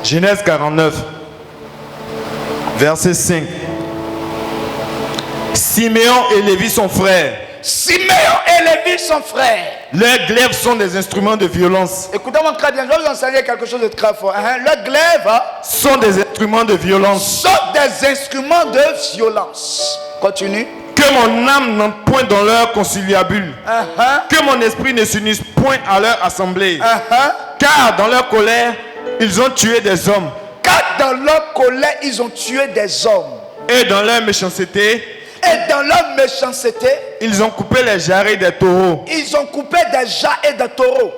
Genèse 49, verset 5. Siméon et Lévi sont frères. Siméon et Lévi sont frères. Leurs glaives sont des instruments de violence. Écoutez-moi très bien, je vais vous enseigner quelque chose de très fort. Leurs glaives sont des instruments de violence. Sont des instruments de violence. Continue. Que mon âme n'entre point dans leur conciliabule. Que mon esprit ne s'unisse point à leur assemblée. Car dans leur colère, ils ont tué des hommes. Car dans leur colère, ils ont tué des hommes. Et dans leur méchanceté, ils ont coupé les jarrets des taureaux. Ils ont coupé des jarrets des taureaux.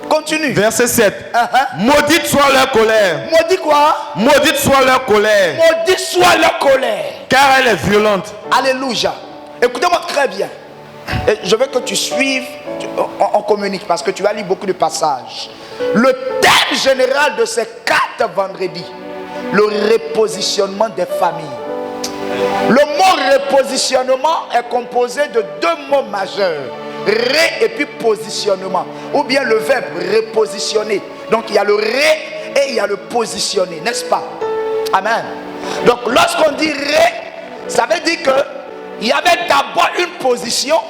Continue. Verset 7. Maudite soit leur colère. Maudit quoi? Maudite soit leur colère. Maudite soit leur colère. Car elle est violente. Alléluia. Écoutez-moi très bien. Et je veux que tu suives, on communique parce que tu vas lire beaucoup de passages. Le thème général de ces 4 vendredis, le repositionnement des familles. Le mot repositionnement est composé de 2 mots majeurs. Ré et puis positionnement. Ou bien le verbe repositionner. Donc il y a le ré et il y a le positionner. N'est-ce pas? Amen. Donc lorsqu'on dit ré, ça veut dire qu'il y avait d'abord une position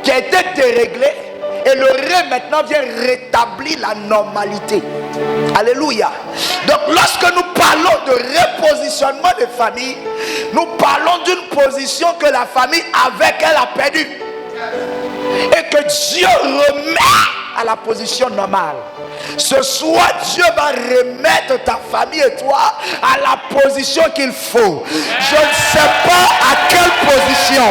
qui a été déréglée. Et le ré maintenant vient rétablir la normalité. Alléluia. Donc lorsque nous parlons de repositionnement des familles, nous parlons d'une position que la famille avec elle a perdue. Et que Dieu remet à la position normale. Ce soir, Dieu va remettre ta famille et toi à la position qu'il faut. Je ne sais pas à quelle position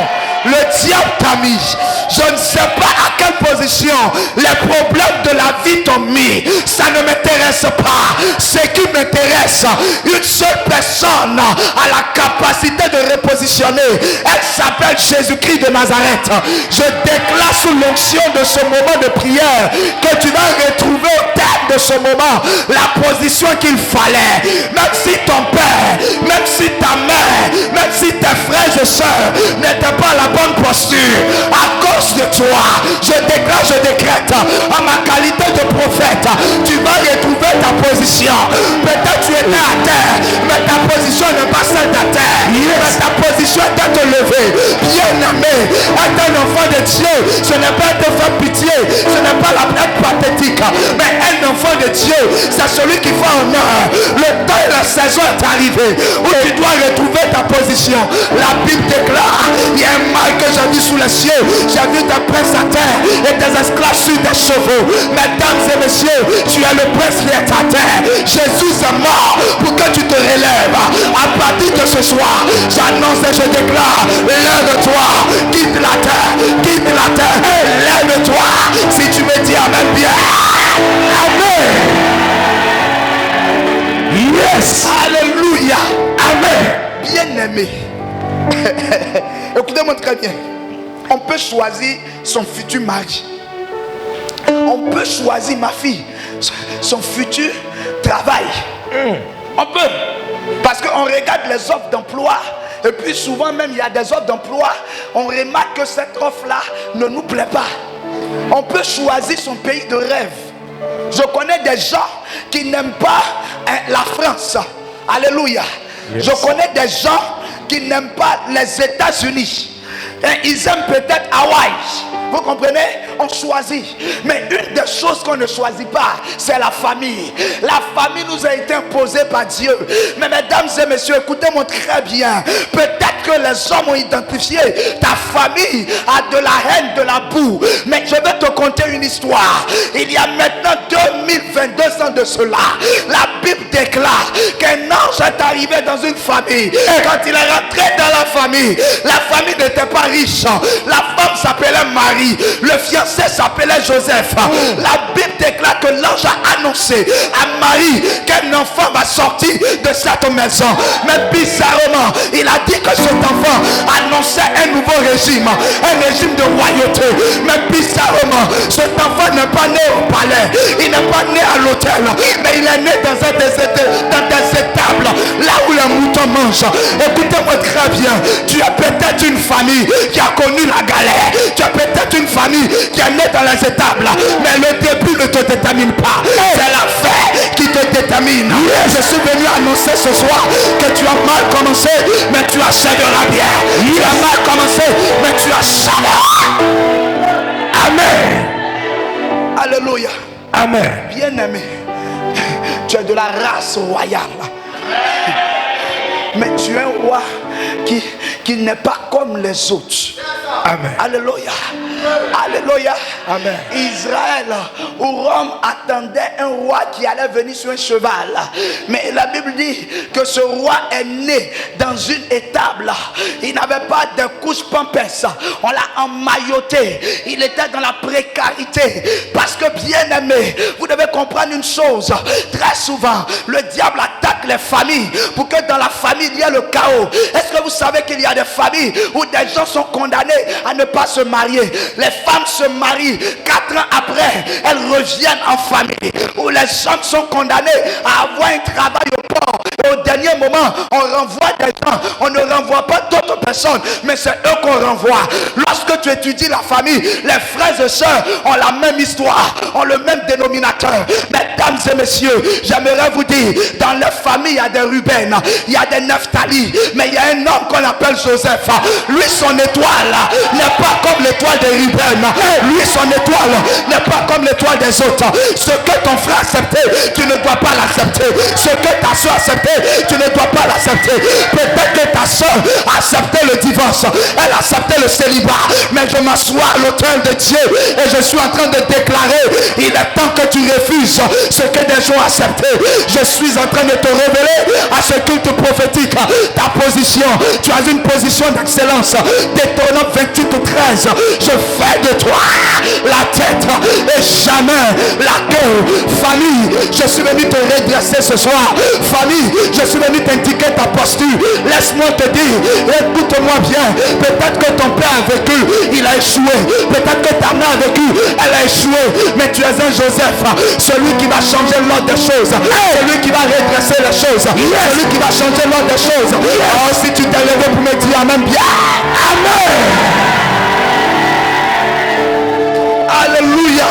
le diable t'a mis. Je ne sais pas à quelle position les problèmes de la vie t'ont mis. Ça ne m'intéresse pas. Ce qui m'intéresse, une seule personne a la capacité de repositionner. Elle s'appelle Jésus-Christ de Nazareth. Je déclare sous l'onction de ce moment de prière que tu vas retrouver au terme de ce moment la position qu'il fallait. Même si ton père, même si ta mère, même si tes frères et sœurs n'étaient pas à la bonne posture, à cause de toi, je déclare, je décrète, à ma qualité de prophète, tu vas retrouver ta position. Peut-être tu étais à terre, mais ta position n'est pas celle de terre. Mais ta position est d'être levé. Bien-aimé, être un enfant de Dieu, ce n'est pas te faire pitié, ce n'est pas la blague pathétique, mais un enfant de Dieu, c'est celui qui fait honneur. Le temps et la saison est arrivé où tu dois retrouver ta position. La Bible déclare, il y a un mal que j'ai vu sous les cieux. J'ai vu des princes à terre et des esclaves sur des chevaux. Mesdames et messieurs, tu es le prince qui est à terre. Jésus est mort pour que tu te relèves. À partir de ce soir, j'annonce et je déclare, lève-toi, quitte la terre et lève-toi. Si tu me dis amen bien. Amen. Yes. Alléluia. Amen. Bien-aimé. Écoutez-moi très bien. On peut choisir son futur mari. On peut choisir, ma fille, son futur travail. On peut. Parce qu'on regarde les offres d'emploi. Et puis souvent même il y a des offres d'emploi. On remarque que cette offre-là ne nous plaît pas. On peut choisir son pays de rêve. Je connais des gens qui n'aiment pas la France. Alléluia. Yes. Je connais des gens qui n'aiment pas les États-Unis. Et ils aiment peut-être Hawaï. Vous comprenez? On choisit. Mais une des choses qu'on ne choisit pas, c'est la famille. La famille nous a été imposée par Dieu. Mais mesdames et messieurs, écoutez-moi très bien. Peut-être que les hommes ont identifié ta famille à de la haine, de la boue. Mais je vais te conter une histoire. Il y a maintenant 2022 ans de cela, la Bible déclare qu'un ange est arrivé dans une famille. Et quand il est rentré dans la famille n'était pas riche. La femme s'appelait Marie. Le fiancé s'appelait Joseph. La Bible déclare que l'ange a annoncé à Marie qu'un enfant va sortir de cette maison. Mais bizarrement, il a dit que cet enfant annonçait un nouveau régime, un régime de royauté. Mais bizarrement, cet enfant n'est pas né au palais, il n'est pas né à l'hôtel, mais il est né dans des étables, là où les moutons mangent. Écoutez-moi très bien, tu as peut-être une famille qui a connu la galère, tu as peut-être une famille qui est née dans les étables, mais le début ne te détermine pas, c'est la fin qui te détermine. suis venu annoncer ce soir que tu as mal commencé, mais tu achèveras bien. Tu as mal commencé, mais tu achèveras. Amen. Alléluia. Amen. Bien-aimé, tu es de la race royale. Mais tu es un roi qui n'est pas comme les autres. Amen. Alléluia. Alléluia. Amen. Israël ou Rome attendait un roi qui allait venir sur un cheval. Mais la Bible dit que ce roi est né dans une étable. Il n'avait pas de couche pampers. On l'a emmailloté. Il était dans la précarité. Parce que bien aimé, vous devez comprendre une chose. Très souvent, le diable attaque les familles pour que dans la famille il y ait le chaos. Est-ce que vous savez qu'il y a des familles où des gens sont condamnés à ne pas se marier? Les femmes se marient, 4 ans après, elles reviennent en famille. Où les hommes sont condamnés à avoir un travail au port. Et au dernier moment, on renvoie des gens. On ne renvoie pas d'autres personnes, mais c'est eux qu'on renvoie. Lorsque tu étudies la famille, les frères et sœurs ont la même histoire, ont le même dénominateur. Mesdames et messieurs, j'aimerais vous dire, dans leur famille, il y a des Ruben, il y a des Naphtali, mais il y a un homme qu'on appelle Joseph. Lui, son étoile n'est pas comme l'étoile de Ruben. Lui, son étoile n'est pas comme l'étoile des autres. Ce que ton frère a accepté, tu ne dois pas l'accepter. Ce que ta soeur a accepté, tu ne dois pas l'accepter. Peut-être que ta soeur a accepté le divorce, elle a accepté le célibat, mais je m'assois à l'autel de Dieu et je suis en train de déclarer, il est temps que tu refuses ce que des gens ont accepté. Je suis en train de te révéler à ce culte prophétique ta position. Tu as une position d'excellence. Deutéronome 28:13. Je fais de toi la tête et jamais la queue. Famille, je suis venu te redresser ce soir. Famille, je suis venu t'indiquer ta posture. Laisse-moi te dire, écoute-moi bien. Peut-être que ton père a vécu, il a échoué. Peut-être que ta mère a vécu, elle a échoué. Mais tu es un Joseph, celui qui va changer l'ordre des choses, celui qui va redresser les choses, celui qui va changer l'ordre des choses. Oh, si tu t'es levé pour me dire amen bien. Amen. Alléluia.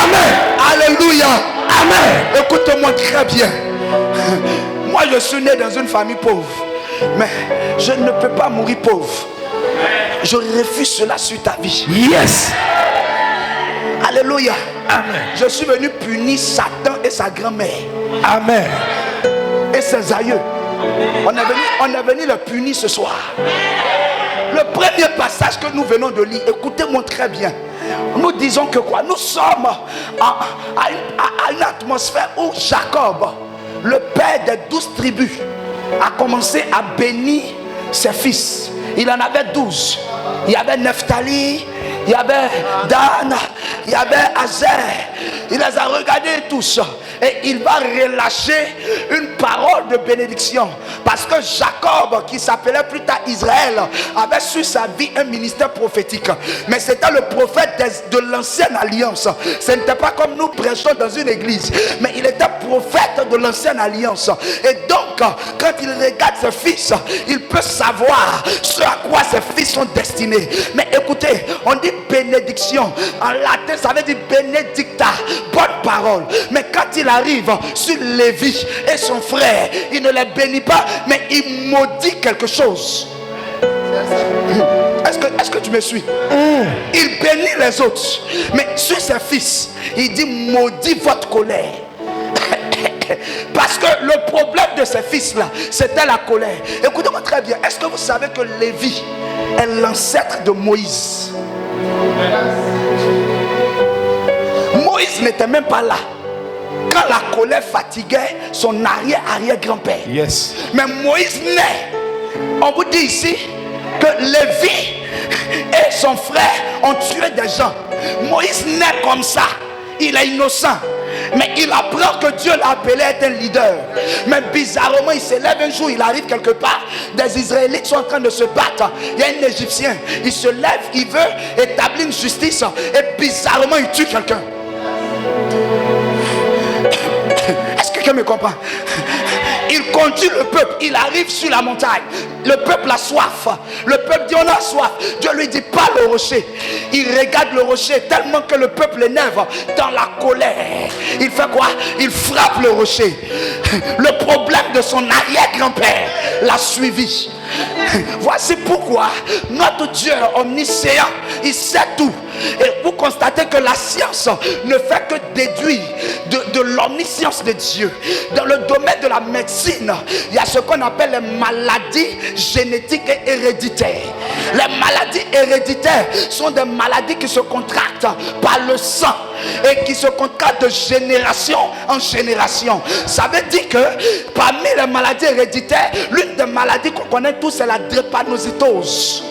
Amen. Alléluia. Amen. Écoute-moi très bien. Moi, je suis né dans une famille pauvre, mais je ne peux pas mourir pauvre. Je refuse cela sur ta vie. Yes. Alléluia. Amen. Je suis venu punir Satan et sa grand-mère. Amen. Et ses aïeux. On est venu le punir ce soir. Le premier passage que nous venons de lire, écoutez-moi très bien. Nous disons que quoi? Nous sommes à une atmosphère où Jacob, le père des 12 tribus, a commencé à bénir ses fils. Il en avait 12. Il y avait Naphtali, il y avait Dan, il y avait Azer. Il les a regardés tous. Et il va relâcher une parole de bénédiction. Parce que Jacob, qui s'appelait plus tard Israël, avait sur sa vie un ministère prophétique. Mais c'était le prophète de l'ancienne alliance. Ce n'était pas comme nous prêchons dans une église. Mais il était prophète de l'ancienne alliance. Et donc, quand il regarde ses fils, il peut savoir ce à quoi ses fils sont destinés. Mais écoutez, on dit bénédiction. En latin, ça veut dire benedicta. Bonne parole. Mais quand il arrive sur Lévi et son frère, il ne les bénit pas, mais il maudit quelque chose. Est-ce que tu me suis? Il bénit les autres, mais sur ses fils, il dit maudit votre colère. Parce que le problème de ces fils-là, c'était la colère. Écoutez-moi très bien. Est-ce que vous savez que Lévi est l'ancêtre de Moïse? Moïse n'était même pas là quand la colère fatiguait son arrière-grand-père. Yes. Mais Moïse naît. On vous dit ici que Lévi et son frère ont tué des gens. Moïse naît comme ça. Il est innocent. Mais il apprend que Dieu l'a appelé à être un leader. Mais bizarrement, il se lève un jour, il arrive quelque part. Des Israélites sont en train de se battre. Il y a un Égyptien. Il se lève, il veut établir une justice. Et bizarrement, il tue quelqu'un. Est-ce que quelqu'un me comprend? il conduit le peuple. Il arrive sur la montagne. Le peuple a soif. Le peuple dit on a soif. Dieu lui dit pas le rocher. Il regarde le rocher tellement que le peuple l'énerve. Dans la colère, il fait quoi? Il frappe le rocher. Le problème de son arrière-grand-père l'a suivi. Voici pourquoi notre Dieu omniscient, il sait tout. Et vous constatez que la science ne fait que déduire de l'omniscience de Dieu. Dans le domaine de la médecine, il y a ce qu'on appelle les maladies génétiques et héréditaires. Les maladies héréditaires sont des maladies qui se contractent par le sang et qui se contractent de génération en génération. Ça veut dire que parmi les maladies héréditaires, l'une des maladies qu'on connaît tous, c'est la drépanocytose.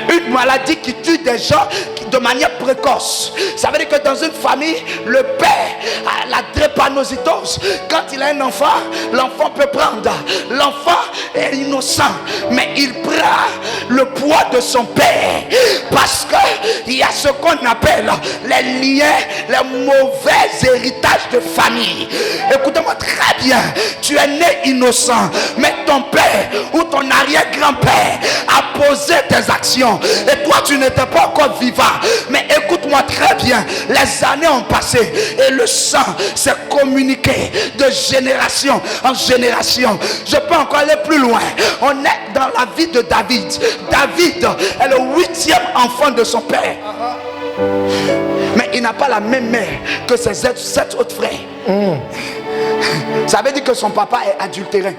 Une maladie qui tue des gens de manière précoce. Ça veut dire que dans une famille, le père a la drépanocytose. Quand il a un enfant, l'enfant peut prendre. L'enfant est innocent, mais il prend le poids de son père. Parce qu'il y a ce qu'on appelle les liens, les mauvais héritages de famille. Écoutez-moi très bien. Tu es né innocent, mais ton père ou ton arrière-grand-père a posé tes actions. Et toi, tu n'étais pas encore vivant. Mais écoute-moi très bien. Les années ont passé et le sang s'est communiqué de génération en génération. Je peux encore aller plus loin. On est dans la vie de David. David est le 8e enfant de son père. Mais il n'a pas la même mère que ses 7 autres frères. Ça veut dire que son papa est adultérin.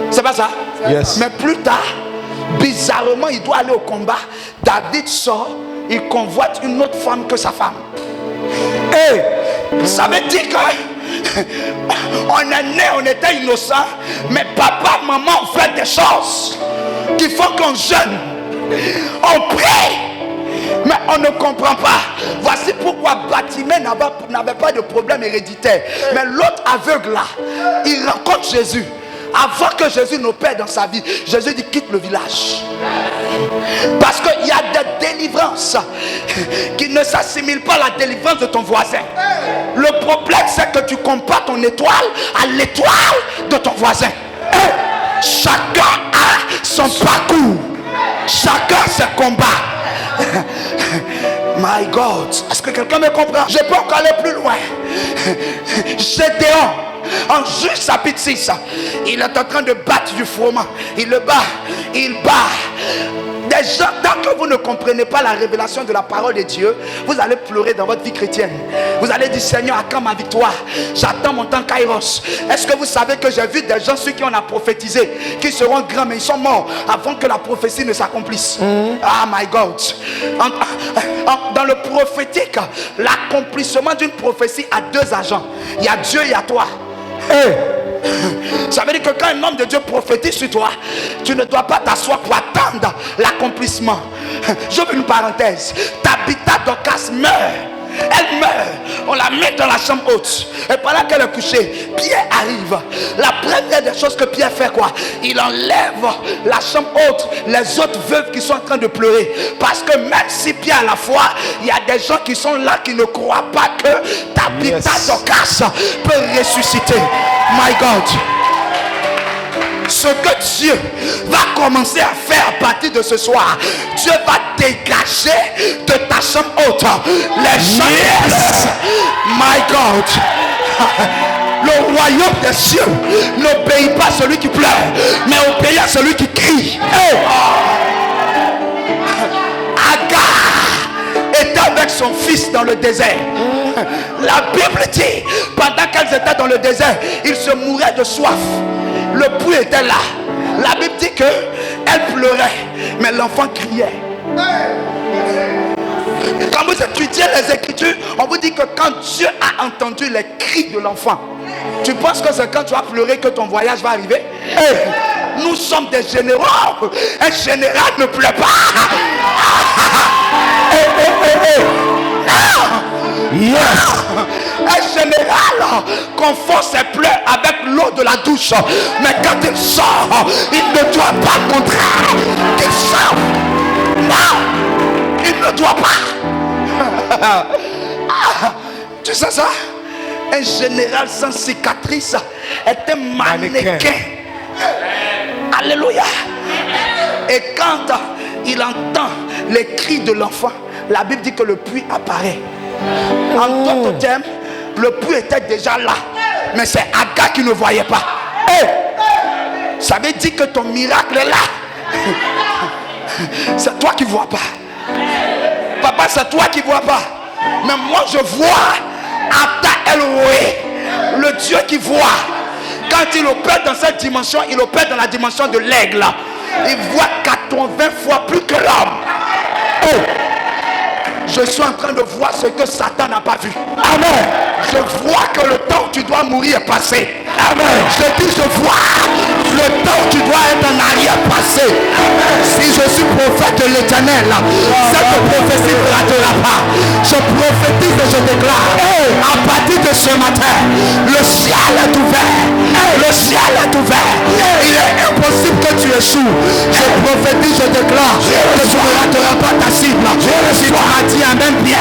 C'est pas ça? Yes. Mais plus tard, bizarrement, il doit aller au combat. David sort, il convoite une autre femme que sa femme. Et ça veut dire que on est né, on était innocent, mais papa, maman ont fait des choses qui font qu'on jeûne, on prie, mais on ne comprend pas. Voici pourquoi Batimée n'avait pas de problème héréditaire. Mais l'autre aveugle là, il rencontre Jésus. Avant que Jésus n'opère dans sa vie, Jésus dit quitte le village. Parce qu'il y a des délivrances qui ne s'assimilent pas à la délivrance de ton voisin. Le problème c'est que tu compares ton étoile à l'étoile de ton voisin. Chacun a son parcours. Chacun ses combats. My God. Est-ce que quelqu'un me comprend? Je peux encore aller plus loin. Gédéon, en Juge chapitre 6, il est en train de battre du froment. Il le bat, il bat. Des gens, tant que vous ne comprenez pas la révélation de la parole de Dieu, vous allez pleurer dans votre vie chrétienne. Vous allez dire Seigneur, à quand ma victoire? J'attends mon temps Kairos. Est-ce que vous savez que j'ai vu des gens, ceux qui on a prophétisé, qui seront grands, mais ils sont morts avant que la prophétie ne s'accomplisse. Ah my God. Dans le prophétique, l'accomplissement d'une prophétie a 2 agents. Il y a Dieu et il y a toi. Ça veut dire que quand un homme de Dieu prophétise sur toi, tu ne dois pas t'asseoir pour attendre l'accomplissement. J'ouvre une parenthèse. Tabitha Dorcas meurt. Elle meurt. On la met dans la chambre haute. Et pendant qu'elle est couchée, Pierre arrive. La première des choses que Pierre fait quoi? Il enlève la chambre haute. Les autres veuves qui sont en train de pleurer. Parce que même si Pierre a la foi, il y a des gens qui sont là qui ne croient pas que Tabitha Dorcas peut ressusciter. My God. Ce que Dieu va commencer à faire à partir de ce soir, Dieu va dégager de ta chambre haute les gens. My God. Le royaume des cieux n'obéit pas à celui qui pleure, mais obéit à celui qui crie. Agar était avec son fils dans le désert. La Bible dit, pendant qu'elles étaient dans le désert, ils se mouraient de soif. Le puits était là. La Bible dit que elle pleurait, mais l'enfant criait. Quand vous étudiez les Écritures, on vous dit que quand Dieu a entendu les cris de l'enfant, tu penses que c'est quand tu as pleuré que ton voyage va arriver? Nous sommes des généraux. Un général ne pleure pas. Yes. Un général confond ses pleurs avec l'eau de la douche. Mais quand il sort, il ne doit pas contraire. Il sort. Non, il ne doit pas. Tu sais ça? Un général sans cicatrice est un mannequin Alléluia. Et quand il entend les cris de l'enfant, la Bible dit que le puits apparaît. En d'autres termes, le puits était déjà là, mais c'est Agar qui ne voyait pas. Ça veut dire que ton miracle est là. C'est toi qui ne vois pas. Papa, c'est toi qui ne vois pas. Mais moi je vois Ata Elohé, le Dieu qui voit. Quand il opère dans cette dimension, il opère dans la dimension de l'aigle. Il voit 80 fois plus que l'homme. Je suis en train de voir ce que Satan n'a pas vu. Amen. Je vois que le temps où tu dois mourir est passé. Amen. Je dis, je vois le temps où tu dois être en arrière passé. Si je suis prophète de l'Éternel, cette prophétie ne ratera pas. Je prophétise et je déclare, à partir de ce matin, le ciel est ouvert. Le ciel est ouvert. Il est impossible que tu échoues. Je prophétise, je déclare que tu ne rateras pas ta cible. Si tu m'as dit amen, bien.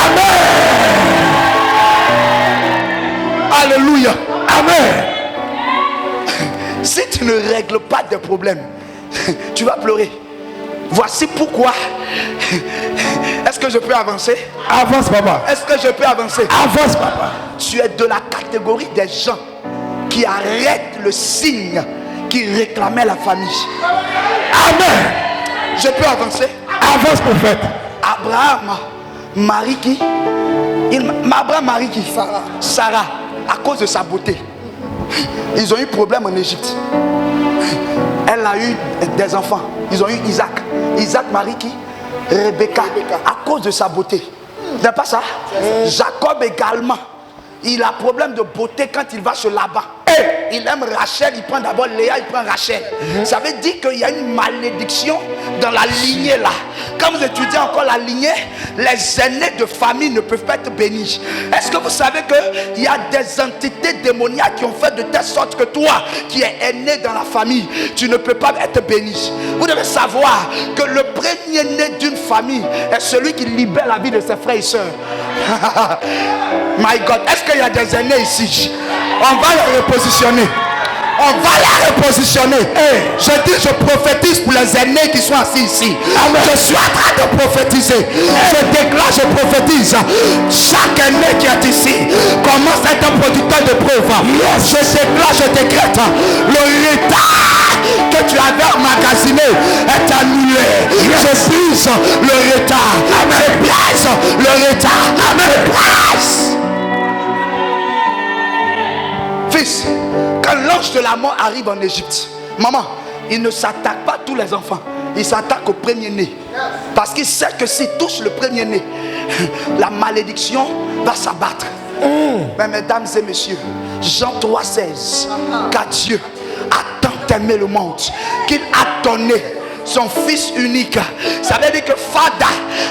Amen. Alléluia. Amen. Si tu ne règles pas tes problèmes, tu vas pleurer. Voici pourquoi. Est-ce que je peux avancer? Avance, papa. Est-ce que je peux avancer? Avance, papa. Tu es de la catégorie des gens qui arrêtent le signe qui réclamait la famille. Amen. Je peux avancer? Avance, prophète. Abraham marie qui? Abraham marie qui? Sarah. À cause de sa beauté. Ils ont eu problème en Égypte. Elle a eu des enfants. Ils ont eu Isaac. Isaac marie qui? Rebecca. À cause de sa beauté. C'est pas ça? Jacob également. Il a problème de beauté quand il va chez Laban. Il aime Rachel, il prend d'abord Léa, il prend Rachel. Ça veut dire qu'il y a une malédiction dans la lignée là. Quand vous étudiez encore la lignée, les aînés de famille ne peuvent pas être bénis. Est-ce que vous savez qu'il y a des entités démoniaques qui ont fait de telle sorte que toi, qui es aîné dans la famille, tu ne peux pas être béni? Vous devez savoir que le premier-né d'une famille est celui qui libère la vie de ses frères et sœurs. My God, est-ce qu'il y a des aînés ici? On va les repositionner. On va la repositionner. Je dis, je prophétise pour les aînés qui sont assis ici. Amen. Je suis en train de prophétiser. Je déclare, je prophétise. Chaque aîné qui est ici commence à être un producteur de preuves. Je déclare, je décrète. Le retard que tu avais emmagasiné est annulé. Je brise le retard. Je brise le retard. Je brise. Fils, quand l'ange de la mort arrive en Égypte, maman, il ne s'attaque pas à tous les enfants. Il s'attaque au premier-né. Parce qu'il sait que s'il touche le premier-né, la malédiction va s'abattre. Mais mesdames et messieurs, Jean 3,16, car Dieu a tant aimé le monde qu'il a donné son fils unique. Ça veut dire que Fada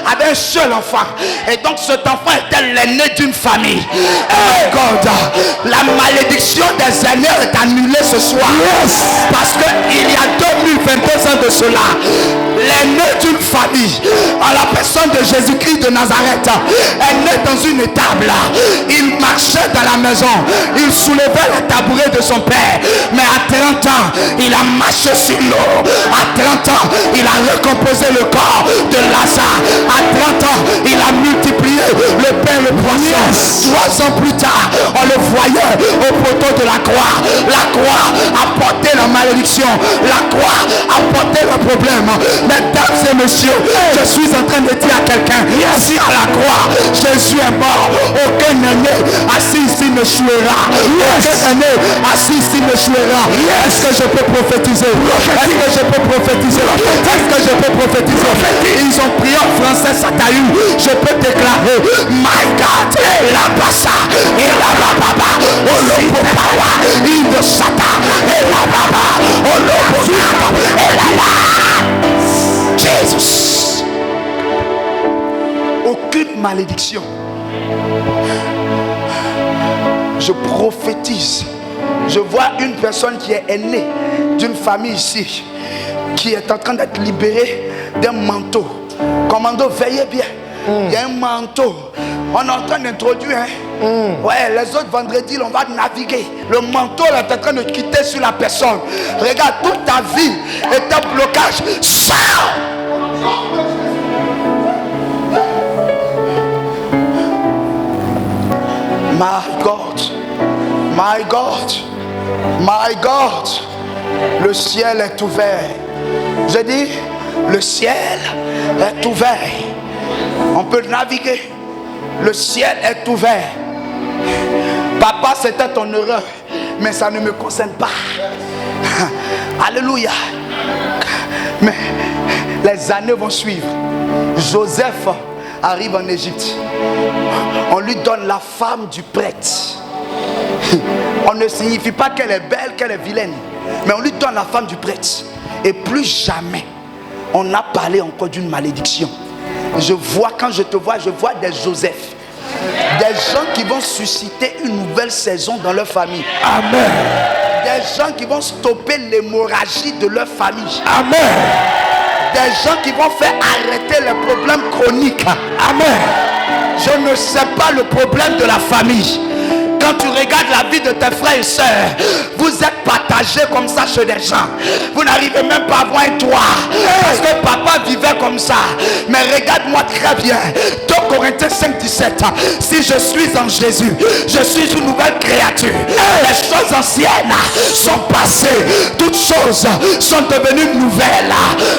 avait un seul enfant. Et donc cet enfant était l'aîné d'une famille. Oh God, la malédiction des aînés est annulée ce soir. Parce qu'il y a 2022 ans de cela, l'aîné d'une famille, en la personne de Jésus-Christ de Nazareth, est né dans une étable. Il marchait dans la maison. Il soulevait le tabouret de son père. Mais à 30 ans, il a marché sur l'eau. À 30 ans, il a recomposé le corps de Lazare. À 30 ans, il a multiplié le pain et le poisson. 3 ans plus tard, on le voyait au poteau de la croix. La croix a porté la malédiction. La croix a porté le problème. Mesdames et messieurs, je suis en train de dire à quelqu'un, si à la croix, Jésus est mort, aucun aîné assis ici ne jouera. Aucun aîné assis ici ne jouera. Est-ce que je peux prophétiser? Est-ce que je peux prophétiser? Est-ce que je peux prophétiser? Ils ont prié en français, ça t'a eu. Je peux déclarer, my God, la bassa, et la baba, olopo pawa, il de Satan, et la baba, olopo pawa, et la la. Jésus. Aucune malédiction. Je prophétise. Je vois une personne qui est aînée d'une famille ici, qui est en train d'être libérée d'un manteau. Commando, veillez bien. Il y a un manteau On est en train d'introduire. Ouais, les autres vendredis, on va naviguer. Le manteau là, est en train de quitter sur la personne. Regarde, toute ta vie est un blocage. Sors! My God, my God, my God, le ciel est ouvert. Je dis, le ciel est ouvert. On peut naviguer. Le ciel est ouvert. Papa, c'était ton erreur, mais ça ne me concerne pas. Alléluia. Mais les années vont suivre. Joseph arrive en Égypte. On lui donne la femme du prêtre. On ne signifie pas qu'elle est belle, qu'elle est vilaine, mais on lui donne la femme du prêtre. Et plus jamais on n'a parlé encore d'une malédiction. Je vois, quand je te vois, je vois des Joseph, des gens qui vont susciter une nouvelle saison dans leur famille. Amen. Des gens qui vont stopper l'hémorragie de leur famille. Amen. Des gens qui vont faire arrêter les problèmes chroniques. Amen. Je ne sais pas le problème de la famille. Quand tu regardes la vie de tes frères et sœurs, vous êtes partagés comme ça chez des gens. Vous n'arrivez même pas à avoir un toit. Parce que papa vivait comme ça. Mais regarde-moi très bien. 2 Corinthiens 5, 17. Si je suis en Jésus, je suis une nouvelle créature. Les choses anciennes sont passées. Toutes choses sont devenues nouvelles.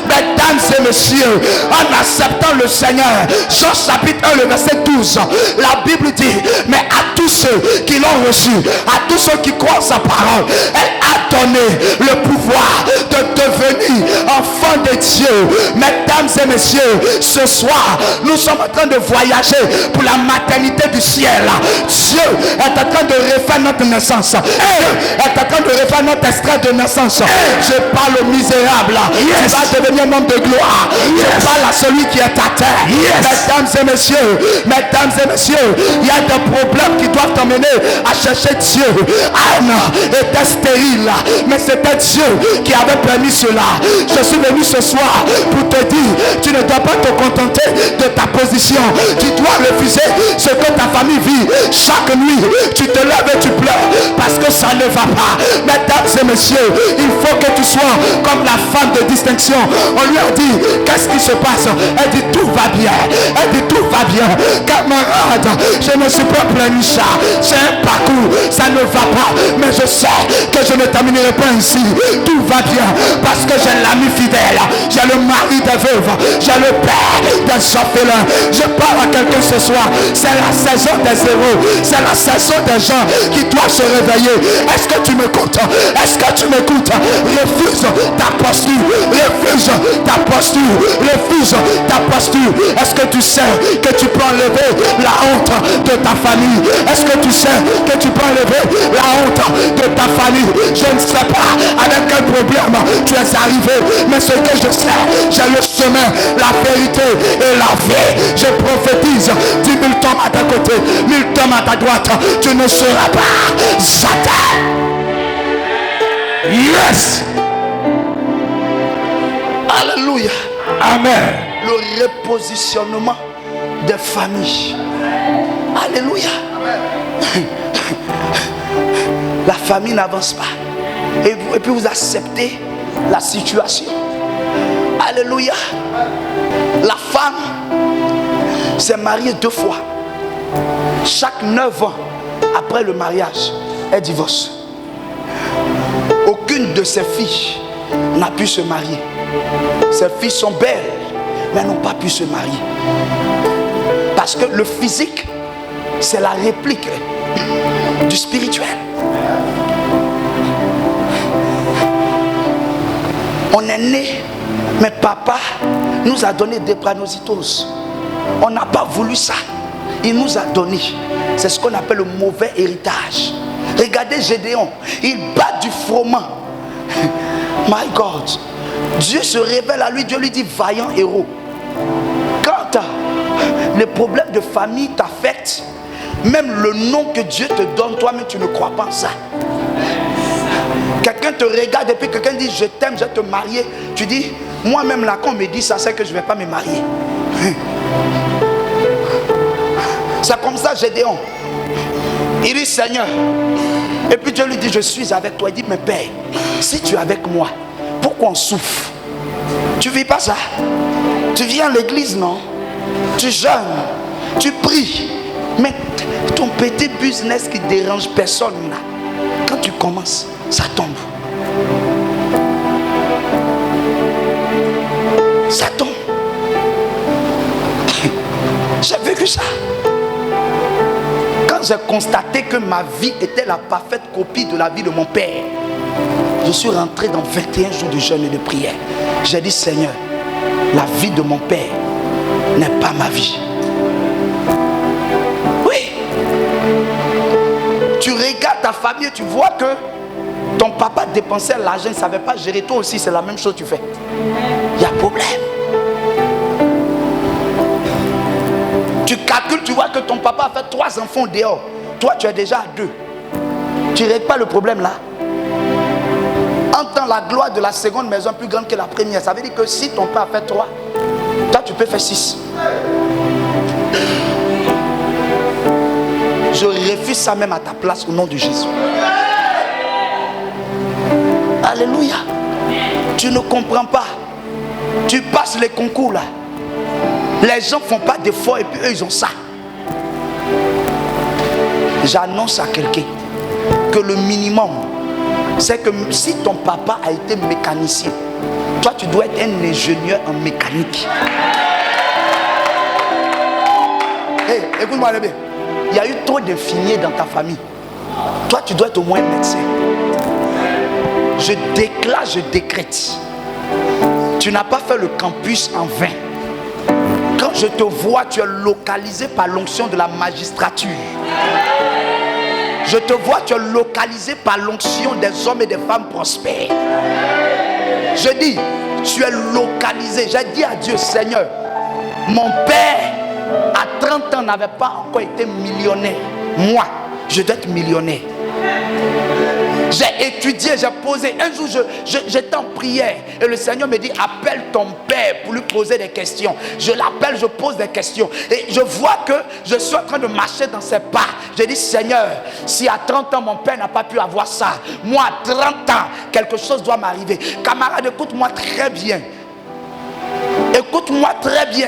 Mesdames et messieurs, en acceptant le Seigneur, Jean chapitre 1, le verset 12, la Bible dit, mais à tous ceux qui l'ont reçu, à tous ceux qui croient sa parole, elle a donné le pouvoir de devenir enfants de Dieu. Mesdames et messieurs, ce soir, nous sommes en train de voyager pour la maternité du ciel. Dieu est en train de refaire notre naissance. Dieu est en train de refaire notre extrait de naissance. Je parle au misérable. Tu vas devenir un homme de gloire. Je parle à celui qui est à terre. Mesdames et messieurs, il y a des problèmes qui doivent t'emmener à chercher Dieu. Anne était stérile, mais c'était Dieu qui avait permis cela. Je suis venu ce soir pour te dire, tu ne dois pas te contenter de ta position. Tu dois refuser ce que ta famille vit. Chaque nuit, tu te lèves et tu pleures parce que ça ne va pas. Mesdames et messieurs, il faut que tu sois comme la femme de distinction. On lui a dit, qu'est-ce qui se passe? Elle dit, tout va bien. Elle dit, tout va bien. Camarade, je ne suis pas pleinicha. J'ai un parcours, ça ne va pas. Mais je sais que je ne terminerai pas ainsi. Tout va bien parce que j'ai l'ami fidèle. J'ai le mari des veuves. J'ai le père des orphelins. Je parle à quelqu'un ce soir. C'est la saison des héros. C'est la saison des gens qui doivent se réveiller. Est-ce que tu m'écoutes? Est-ce que tu m'écoutes? Refuse ta posture. Refuse ta posture. Refuse ta posture. Est-ce que tu sais que tu peux enlever la honte de ta famille? Est-ce que tu sais que tu peux enlever la honte de ta famille? Je ne sais pas avec quel problème tu es arrivé, mais ce que je sais, j'ai le chemin, la vérité et la vie. Je prophétise 10 000 tombes à ta côté, 1000 tombes à ta droite. Tu ne seras pas Satan. Yes. Alléluia. Amen. Le repositionnement des familles. Alléluia. La famille n'avance pas. Et puis vous acceptez la situation. Alléluia. La femme s'est mariée 2 fois. Chaque 9 ans après le mariage, elle divorce. Aucune de ses filles n'a pu se marier. Ses filles sont belles, mais n'ont pas pu se marier. Parce que le physique, c'est la réplique du spirituel. On est né, mais papa nous a donné des drépanocytoses. On n'a pas voulu ça. Il nous a donné. C'est ce qu'on appelle le mauvais héritage. Regardez Gédéon, il bat du froment. My God. Dieu se révèle à lui, Dieu lui dit vaillant héros. Quand les problèmes de famille t'affectent, même le nom que Dieu te donne, toi-même tu ne crois pas en ça. Quelqu'un te regarde et puis quelqu'un dit je t'aime, je vais te marier. Tu dis moi-même là quand on me dit ça, c'est que je ne vais pas me marier. C'est comme ça Gédéon. Il dit Seigneur. Et puis Dieu lui dit je suis avec toi. Il dit mais Père, si tu es avec moi, pourquoi on souffre? Tu vis pas ça? Tu viens à l'église, non? Tu jeûnes, tu pries. Mais ton petit business qui dérange personne là, quand tu commences, ça tombe. Ça tombe. J'ai vécu ça. Quand j'ai constaté que ma vie était la parfaite copie de la vie de mon père, je suis rentré dans 21 jours de jeûne et de prière. J'ai dit Seigneur, la vie de mon père n'est pas ma vie. Oui. Tu regardes ta famille, tu vois que ton papa dépensait l'argent, il ne savait pas gérer. Toi aussi, c'est la même chose que tu fais. Il y a problème. Tu calcules, tu vois que ton papa a fait 3 enfants dehors. Toi, tu es déjà à 2. Tu ne règles pas le problème là. Entends la gloire de la seconde maison plus grande que la première. Ça veut dire que si ton père a fait 3, toi tu peux faire 6. Je refuse ça même à ta place au nom de Jésus. Alléluia. Tu ne comprends pas. Tu passes les concours là. Les gens ne font pas d'efforts et puis eux ils ont ça. J'annonce à quelqu'un que le minimum, c'est que si ton papa a été mécanicien, toi tu dois être un ingénieur en mécanique. Hey, écoute-moi bien. Il y a eu trop d'infirmiers dans ta famille. Toi tu dois être au moins un médecin. Je déclare, je décrète. Tu n'as pas fait le campus en vain. Quand je te vois, tu es localisé par l'onction de la magistrature. Je te vois, tu es localisé par l'onction des hommes et des femmes prospères. Je dis, tu es localisé. J'ai dit à Dieu, Seigneur, mon père à 30 ans n'avait pas encore été millionnaire. Moi, je dois être millionnaire. J'ai étudié, j'ai posé. Un jour, j'étais en prière et le Seigneur me dit, appelle ton père pour lui poser des questions. Je l'appelle, je pose des questions. Et je vois que je suis en train de marcher dans ses pas. Je dis, Seigneur, si à 30 ans, mon père n'a pas pu avoir ça, moi, à 30 ans, quelque chose doit m'arriver. Camarade, écoute-moi très bien. Écoute-moi très bien.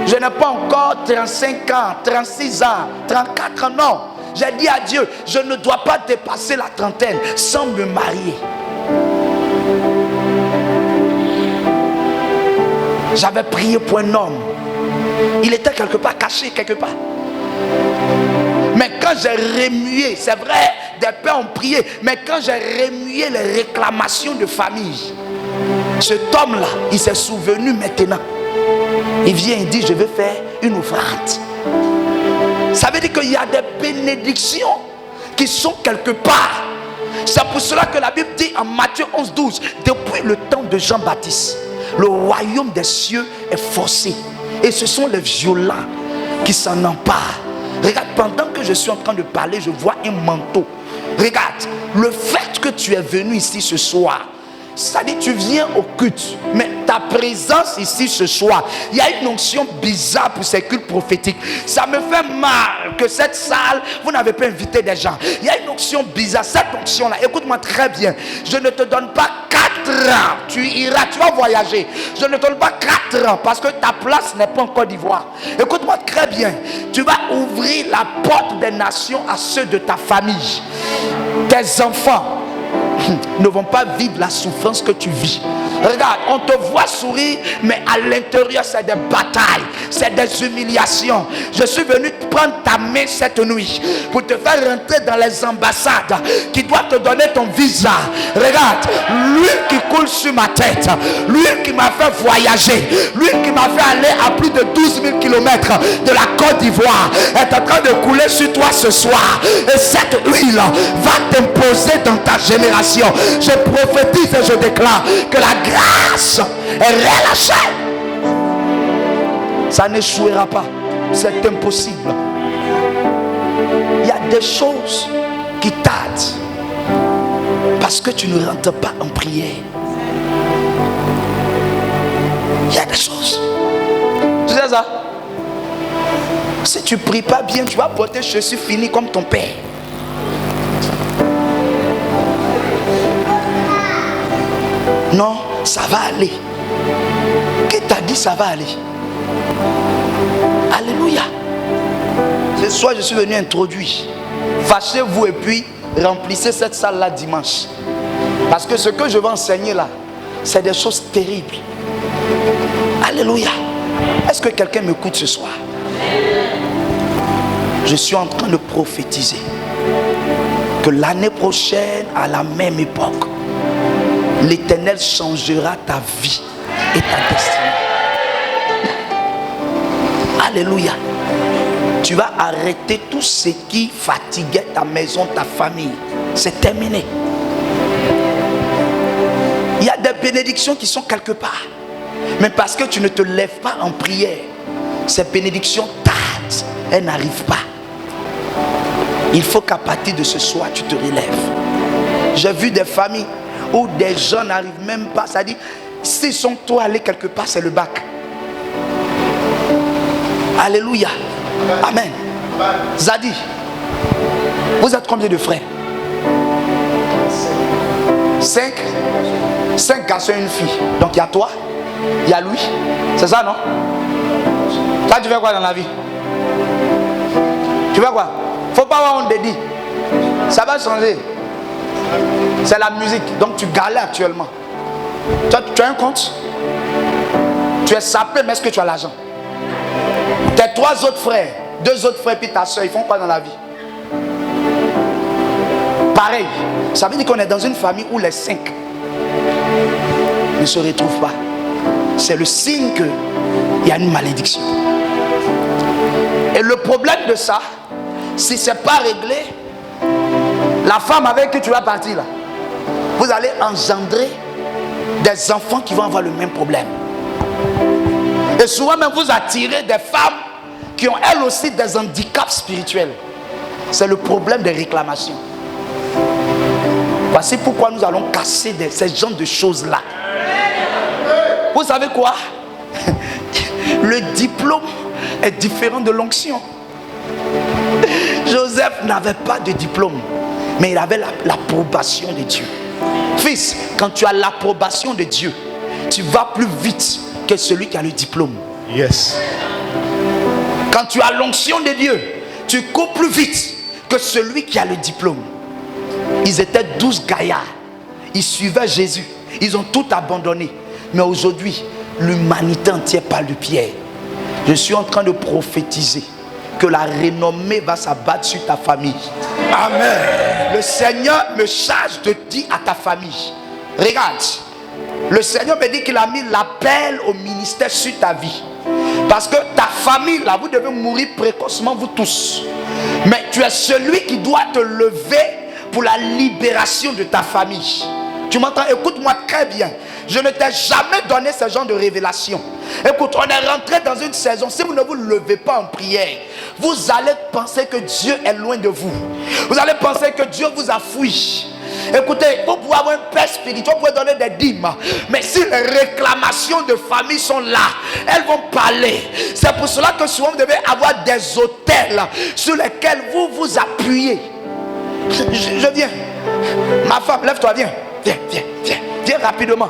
Je n'ai pas encore 35 ans, 36 ans, 34 ans, non. J'ai dit à Dieu, je ne dois pas dépasser la trentaine sans me marier. J'avais prié pour un homme. Il était quelque part caché, quelque part. Mais quand j'ai remué, c'est vrai, des pères ont prié, mais quand j'ai remué les réclamations de famille, cet homme-là, il s'est souvenu maintenant. Il vient et dit, je vais faire une offrande. Ça veut dire qu'il y a des bénédictions qui sont quelque part. C'est pour cela que la Bible dit en Matthieu 11, 12, depuis le temps de Jean-Baptiste, le royaume des cieux est forcé. Et ce sont les violents qui s'en emparent. Regarde, pendant que je suis en train de parler, je vois un manteau. Regarde, le fait que tu es venu ici ce soir, ça dit tu viens au culte, mais ta présence ici ce soir, il y a une onction bizarre pour ces cultes prophétiques. Ça me fait mal que cette salle, vous n'avez pas invité des gens. Il y a une onction bizarre. Cette onction là, écoute-moi très bien. Je ne te donne pas 4 ans. Tu iras, tu vas voyager. Je ne te donne pas 4 ans parce que ta place n'est pas en Côte d'Ivoire. Écoute-moi très bien. Tu vas ouvrir la porte des nations à ceux de ta famille. Tes enfants ne vont pas vivre la souffrance que tu vis. Regarde, on te voit sourire, mais à l'intérieur c'est des batailles, c'est des humiliations. Je suis venu prendre ta main cette nuit pour te faire rentrer dans les ambassades qui doivent te donner ton visa. Regarde, lui qui coule sur ma tête, lui qui m'a fait voyager, lui qui m'a fait aller à plus de 12 000 km de la Côte d'Ivoire est en train de couler sur toi ce soir. Et cette huile va t'imposer dans ta génération. Je prophétise et je déclare que la grâce est relâchée. Ça n'échouera pas. C'est impossible. Il y a des choses qui tardent parce que tu ne rentres pas en prière. Il y a des choses. Tu sais ça? Si tu ne pries pas bien, tu vas porter chaussures finies comme ton père. Non, ça va aller. Qui t'a dit ça va aller? Alléluia. Ce soir, je suis venu introduire. Fâchez-vous et puis remplissez cette salle-là dimanche. Parce que ce que je vais enseigner là, c'est des choses terribles. Alléluia. Est-ce que quelqu'un m'écoute ce soir? Je suis en train de prophétiser que l'année prochaine, à la même époque, l'Éternel changera ta vie et ta destinée. Alléluia. Tu vas arrêter tout ce qui fatiguait ta maison, ta famille. C'est terminé. Il y a des bénédictions qui sont quelque part. Mais parce que tu ne te lèves pas en prière, ces bénédictions tardent. Elles n'arrivent pas. Il faut qu'à partir de ce soir, tu te relèves. J'ai vu des familles où des gens n'arrivent même pas. Ça dit, s'ils sont toi allés quelque part, c'est le bac. Alléluia. Amen. Zadi, vous êtes combien de frères? 5 garçons et une fille. Donc il y a toi, il y a lui. C'est ça, non? Toi, tu fais quoi dans la vie? Tu fais quoi? Faut pas avoir honte de dire. Ça va changer. C'est la musique. Donc tu galères actuellement. Tu as un compte? Tu es sapé, mais est-ce que tu as l'argent? Tes 3 autres frères, 2 autres frères puis ta soeur, ils font quoi dans la vie? Pareil. Ça veut dire qu'on est dans une famille où les 5 ne se retrouvent pas. C'est le signe qu'il y a une malédiction. Et le problème de ça, si ce n'est pas réglé, la femme avec qui tu vas partir là, vous allez engendrer des enfants qui vont avoir le même problème. Et souvent même vous attirez des femmes qui ont elles aussi des handicaps spirituels. C'est le problème des réclamations. Voici pourquoi nous allons casser ces genres de choses-là. Vous savez quoi? Le diplôme est différent de l'onction. Joseph n'avait pas de diplôme, mais il avait l'approbation de Dieu. Fils, quand tu as l'approbation de Dieu, tu vas plus vite que celui qui a le diplôme. Yes. Quand tu as l'onction de Dieu, tu cours plus vite que celui qui a le diplôme. Ils étaient 12 gaillards. Ils suivaient Jésus. Ils ont tout abandonné. Mais aujourd'hui, l'humanité entière parle de Pierre. Je suis en train de prophétiser que la renommée va s'abattre sur ta famille. Amen. Le Seigneur me charge de dire à ta famille, regarde, le Seigneur me dit qu'il a mis l'appel au ministère sur ta vie. Parce que ta famille, là, vous devez mourir précocement, vous tous. Mais tu es celui qui doit te lever pour la libération de ta famille. Tu m'entends? Écoute-moi très bien. Je ne t'ai jamais donné ce genre de révélation. Écoute, on est rentré dans une saison. Si vous ne vous levez pas en prière, vous allez penser que Dieu est loin de vous. Vous allez penser que Dieu vous a fui. Écoutez, vous pouvez avoir un père spirituel, vous pouvez donner des dîmes. Mais si les réclamations de famille sont là, elles vont parler. C'est pour cela que souvent vous devez avoir des autels sur lesquels vous vous appuyez. Je viens. Ma femme, lève-toi, viens. Viens rapidement.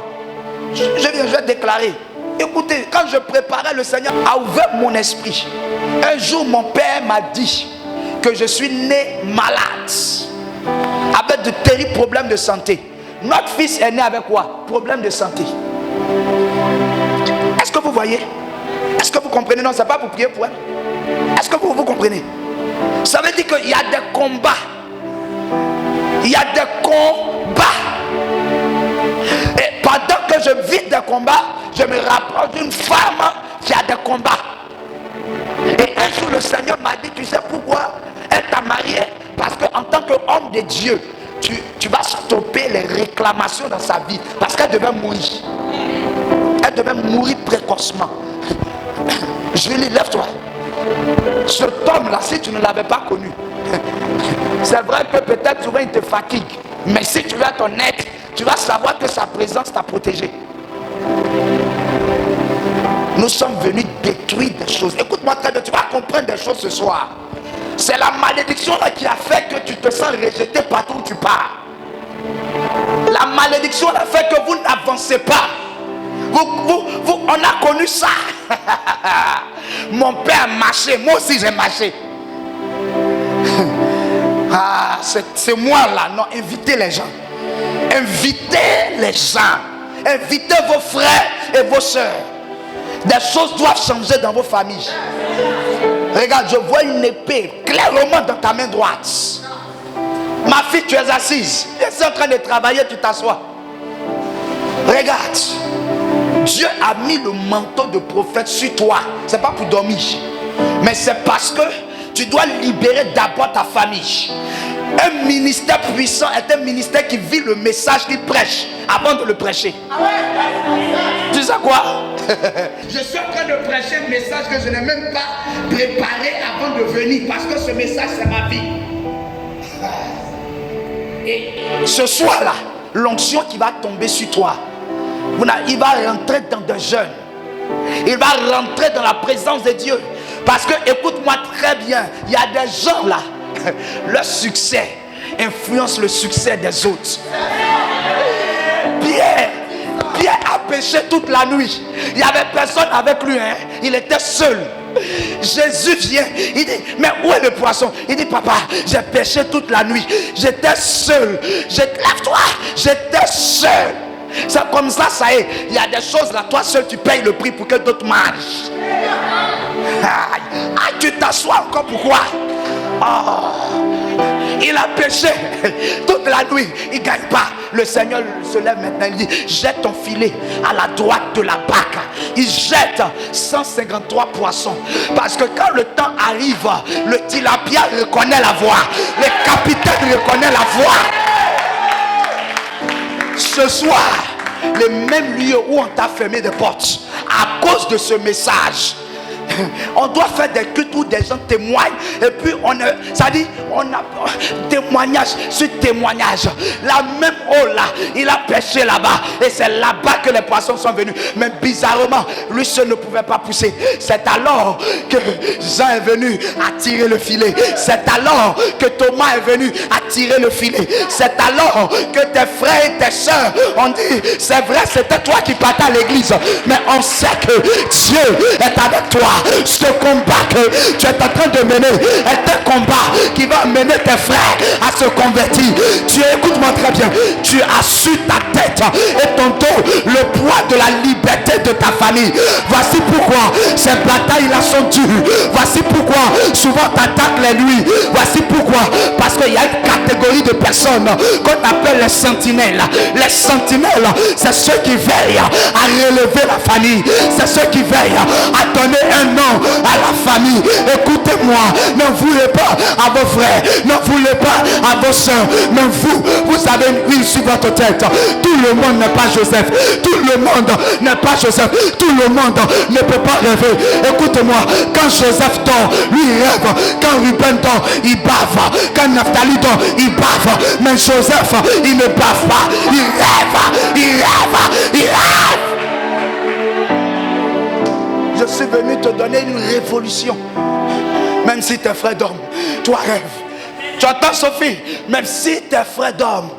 Je viens, je vais déclarer. Écoutez, quand je préparais, le Seigneur a ouvert mon esprit. Un jour, mon père m'a dit que je suis né malade, avec de terribles problèmes de santé. Notre fils est né avec quoi? Problème de santé. Est-ce que vous voyez? Est-ce que vous comprenez? Non, ce n'est pas pour prier pour elle. Est-ce que vous comprenez? Ça veut dire qu'il y a des combats. Il y a des combats. Et pendant que je vis des combats, je me rapproche d'une femme qui a des combats. Et un jour le Seigneur m'a dit, tu sais pourquoi elle t'a marié? Parce qu'en tant qu'homme de Dieu, tu vas stopper les réclamations dans sa vie. Parce qu'elle devait mourir. Elle devait mourir précocement. Je lui dis, lève-toi. Cet homme-là, si tu ne l'avais pas connu, c'est vrai que peut-être souvent il te fatigue. Mais si tu as ton être, tu vas savoir que sa présence t'a protégé. Nous sommes venus détruire des choses. Écoute-moi très bien, tu vas comprendre des choses ce soir. C'est la malédiction là qui a fait que tu te sens rejeté partout où tu pars. La malédiction a fait que vous n'avancez pas. On a connu ça. Mon père marchait, moi aussi j'ai marché. Ah, c'est moi là. Non, invitez les gens. Invitez les gens. Invitez vos frères et vos soeurs. Des choses doivent changer dans vos familles. Regarde, je vois une épée clairement dans ta main droite. Ma fille, tu es assise. Tu es en train de travailler, tu t'assois. Regarde. Dieu a mis le manteau de prophète sur toi. Ce n'est pas pour dormir. Mais c'est parce que tu dois libérer d'abord ta famille. Un ministère puissant est un ministère qui vit le message qu'il prêche avant de le prêcher. Tu sais quoi? Je suis en train de prêcher un message que je n'ai même pas préparé avant de venir, parce que ce message c'est ma vie. Et ce soir-là, l'onction qui va tomber sur toi, il va rentrer dans des jeûnes. Il va rentrer dans la présence de Dieu. Parce que, écoute-moi très bien, il y a des gens là, leur succès influence le succès des autres. Pierre a péché toute la nuit. Il n'y avait personne avec lui, hein? Il était seul. Jésus vient, il dit, mais où est le poisson? Il dit, papa, j'ai péché toute la nuit. J'étais seul. Lève-toi, j'étais seul. C'est comme ça, ça y est. Il y a des choses là, toi seul, tu payes le prix pour que d'autres marchent. Ah, tu t'assois encore, pourquoi? Il a péché toute la nuit, il ne gagne pas. Le Seigneur se lève maintenant, il dit, jette ton filet à la droite de la barque. Il jette 153 poissons. Parce que quand le temps arrive, le tilapia reconnaît la voix. Les capitaines reconnaissent la voix. Ce soir, les mêmes lieux où on t'a fermé des portes à cause de ce message, on doit faire des cultes où des gens témoignent. Et puis on a témoignage sur témoignage. La même eau là, il a pêché là-bas. Et c'est là-bas que les poissons sont venus. Mais bizarrement, lui seul ne pouvait pas pousser. C'est alors que Jean est venu attirer le filet. C'est alors que Thomas est venu attirer le filet. C'est alors que tes frères et tes soeurs ont dit, c'est vrai, c'était toi qui partais à l'église. Mais on sait que Dieu est avec toi. Ce combat que tu es en train de mener est un combat qui va mener tes frères à se convertir. Tu écoute-moi très bien. Tu as su ta tête et ton dos le poids de la liberté de ta famille. Voici pourquoi ces batailles là sont dures. Voici pourquoi souvent tu attaques les nuits. Voici pourquoi. Parce qu'il y a une catégorie de personnes qu'on appelle les sentinelles. Les sentinelles, c'est ceux qui veillent à relever la famille. C'est ceux qui veillent à donner un nom à la famille. Écoutez-moi, ne voulez pas à vos frères, ne voulez pas à vos soeurs, mais vous avez une huile sur votre tête. Tout le monde n'est pas Joseph, tout le monde n'est pas Joseph, tout le monde ne peut pas rêver. Écoutez-moi, quand Joseph dort, lui il rêve. Quand Ruben dort, il bave. Quand Naphtali dort, il bave. Mais Joseph, il ne bave pas, il rêve, il rêve, il rêve. Je suis venu te donner une révolution. Même si tes frères dorment, toi rêves. Tu entends, Sophie? Même si tes frères dorment,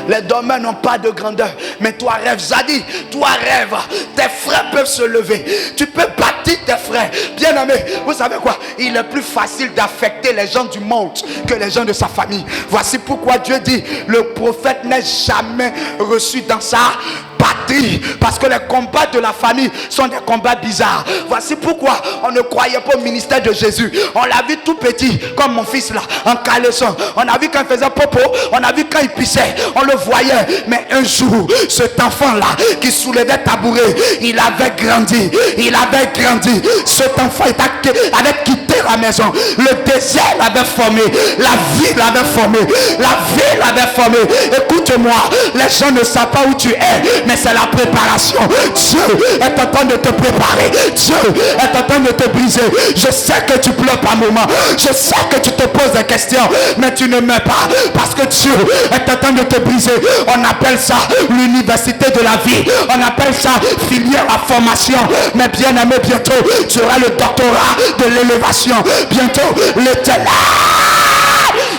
les dormeurs n'ont pas de grandeur. Mais toi rêve. Zadi, toi rêve. Tes frères peuvent se lever. Tu peux bâtir tes frères. Bien aimé, vous savez quoi? Il est plus facile d'affecter les gens du monde que les gens de sa famille. Voici pourquoi Dieu dit, le prophète n'est jamais reçu dans sa patrie, parce que les combats de la famille sont des combats bizarres. Voici pourquoi on ne croyait pas au ministère de Jésus. On l'a vu tout petit, comme mon fils là, en caleçon. On a vu quand il faisait popo, on a vu quand il pissait, on le voyait. Mais un jour, cet enfant là qui soulevait tabouret, il avait grandi. Il avait grandi. Cet enfant avait quitté la maison. Le désert l'avait formé, la vie l'avait formé, la vie l'avait formé. Écoute-moi, les gens ne savent pas où tu es, mais mais c'est la préparation. Dieu est en train de te préparer. Dieu est en train de te briser. Je sais que tu pleures par moment. Je sais que tu te poses des questions, mais tu ne meurs pas parce que Dieu est en train de te briser. On appelle ça l'université de la vie. On appelle ça filière à formation. Mais bien aimé, bientôt tu auras le doctorat de l'élévation. Bientôt l'Éternel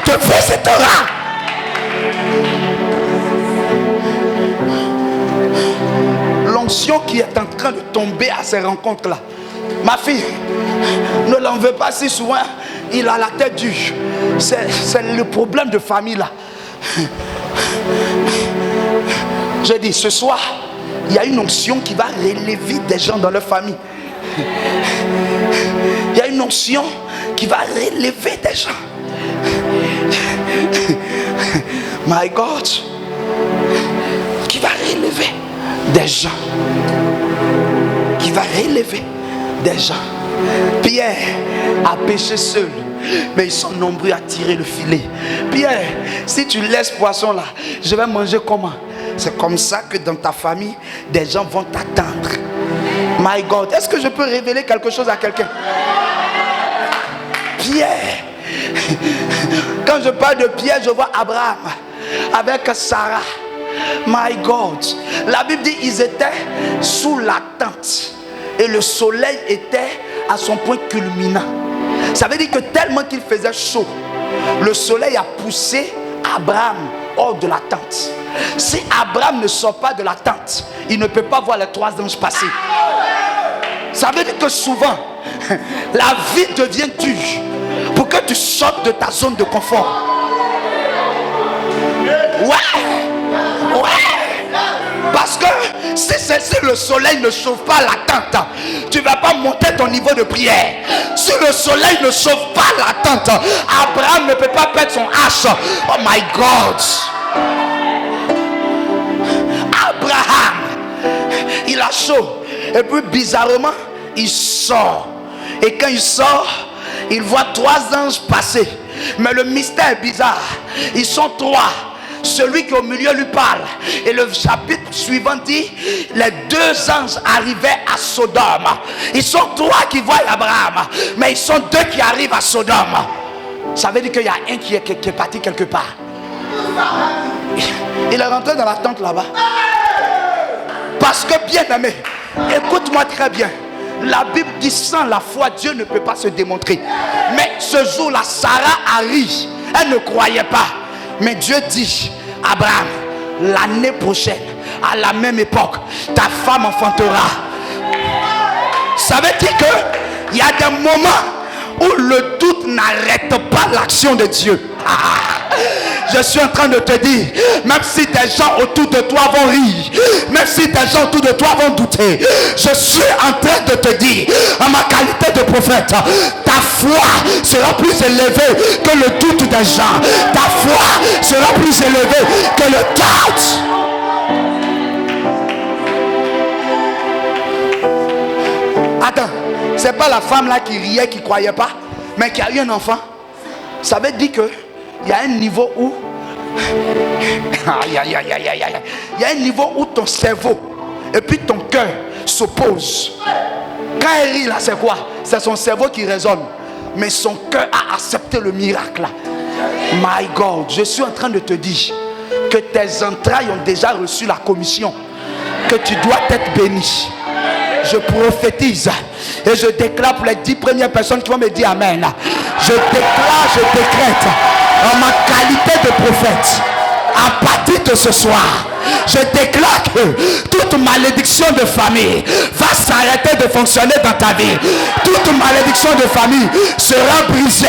te visitera. L'onction qui est en train de tomber à ces rencontres-là. Ma fille, ne l'en veux pas si souvent il a la tête dure. C'est le problème de famille là. Je dis, ce soir, il y a une onction qui va relever des gens dans leur famille. Il y a une onction qui va relever des gens. My God, qui va relever des gens. Qui va relever des gens. Pierre a pêché seul, mais ils sont nombreux à tirer le filet. Pierre, si tu laisses poisson là, je vais manger comment? C'est comme ça que dans ta famille, des gens vont t'attendre. My God, est-ce que je peux révéler quelque chose à quelqu'un? Pierre, quand je parle de Pierre, je vois Abraham avec Sarah. My God, la Bible dit qu'ils étaient sous la tente et le soleil était à son point culminant. Ça veut dire que tellement qu'il faisait chaud, le soleil a poussé Abraham hors de la tente. Si Abraham ne sort pas de la tente, il ne peut pas voir les 3 anges passer. Ça veut dire que souvent, la vie devient dure pour que tu sortes de ta zone de confort. Ouais. Parce que si le soleil ne chauffe pas la tente, tu ne vas pas monter ton niveau de prière. Si le soleil ne chauffe pas la tente, Abraham ne peut pas perdre son hache. Oh my God. Abraham, il a chaud. Et puis bizarrement, il sort. Et quand il sort, il voit 3 anges passer. Mais le mystère est bizarre. Ils sont 3. Celui qui au milieu lui parle. Et le chapitre suivant dit, les 2 anges arrivaient à Sodome. Ils sont 3 qui voient Abraham, mais ils sont 2 qui arrivent à Sodome. Ça veut dire qu'il y a un qui est parti quelque part. Il est rentré dans la tente là-bas. Parce que bien aimé, écoute-moi très bien. La Bible dit, sans la foi, Dieu ne peut pas se démontrer. Mais ce jour-là, Sarah a ri. Elle ne croyait pas. Mais Dieu dit, Abraham, l'année prochaine, à la même époque, ta femme enfantera. Ça veut dire qu'il y a des moments où le doute n'arrête pas l'action de Dieu. Je suis en train de te dire, même si des gens autour de toi vont rire, même si des gens autour de toi vont douter, je suis en train de te dire, en ma qualité de prophète, ta foi sera plus élevée que le doute des gens. Ta foi sera plus élevée que le doubt. Attends, c'est pas la femme là qui riait, qui croyait pas, mais qui a eu un enfant. Ça veut dire que il y a un niveau où il y a un niveau où ton cerveau et puis ton cœur s'opposent. Quand elle rit là, c'est quoi? C'est son cerveau qui résonne, mais son cœur a accepté le miracle là. My God, je suis en train de te dire que tes entrailles ont déjà reçu la commission, que tu dois être béni. Je prophétise et je déclare pour les 10 premières personnes qui vont me dire amen. Je déclare, je décrète en ma qualité de prophète, à partir de ce soir, je déclare que toute malédiction de famille va s'arrêter de fonctionner dans ta vie. Toute malédiction de famille sera brisée.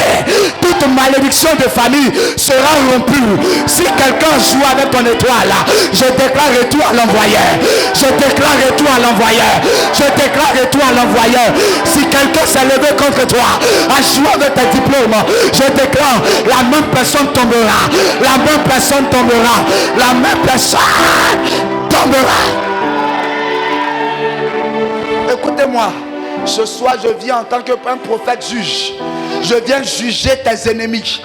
Toute malédiction de famille sera rompue. Si quelqu'un joue avec ton étoile, je déclare retour à l'envoyeur. Je déclare retour à l'envoyeur. Je déclare retour à l'envoyeur. Si quelqu'un s'est levé contre toi en jouant avec tes diplômes, je déclare la même personne tombera. La même personne tombera. La même personne tombera. Écoutez-moi, ce soir je viens en tant qu'un prophète juge. Je viens juger tes ennemis.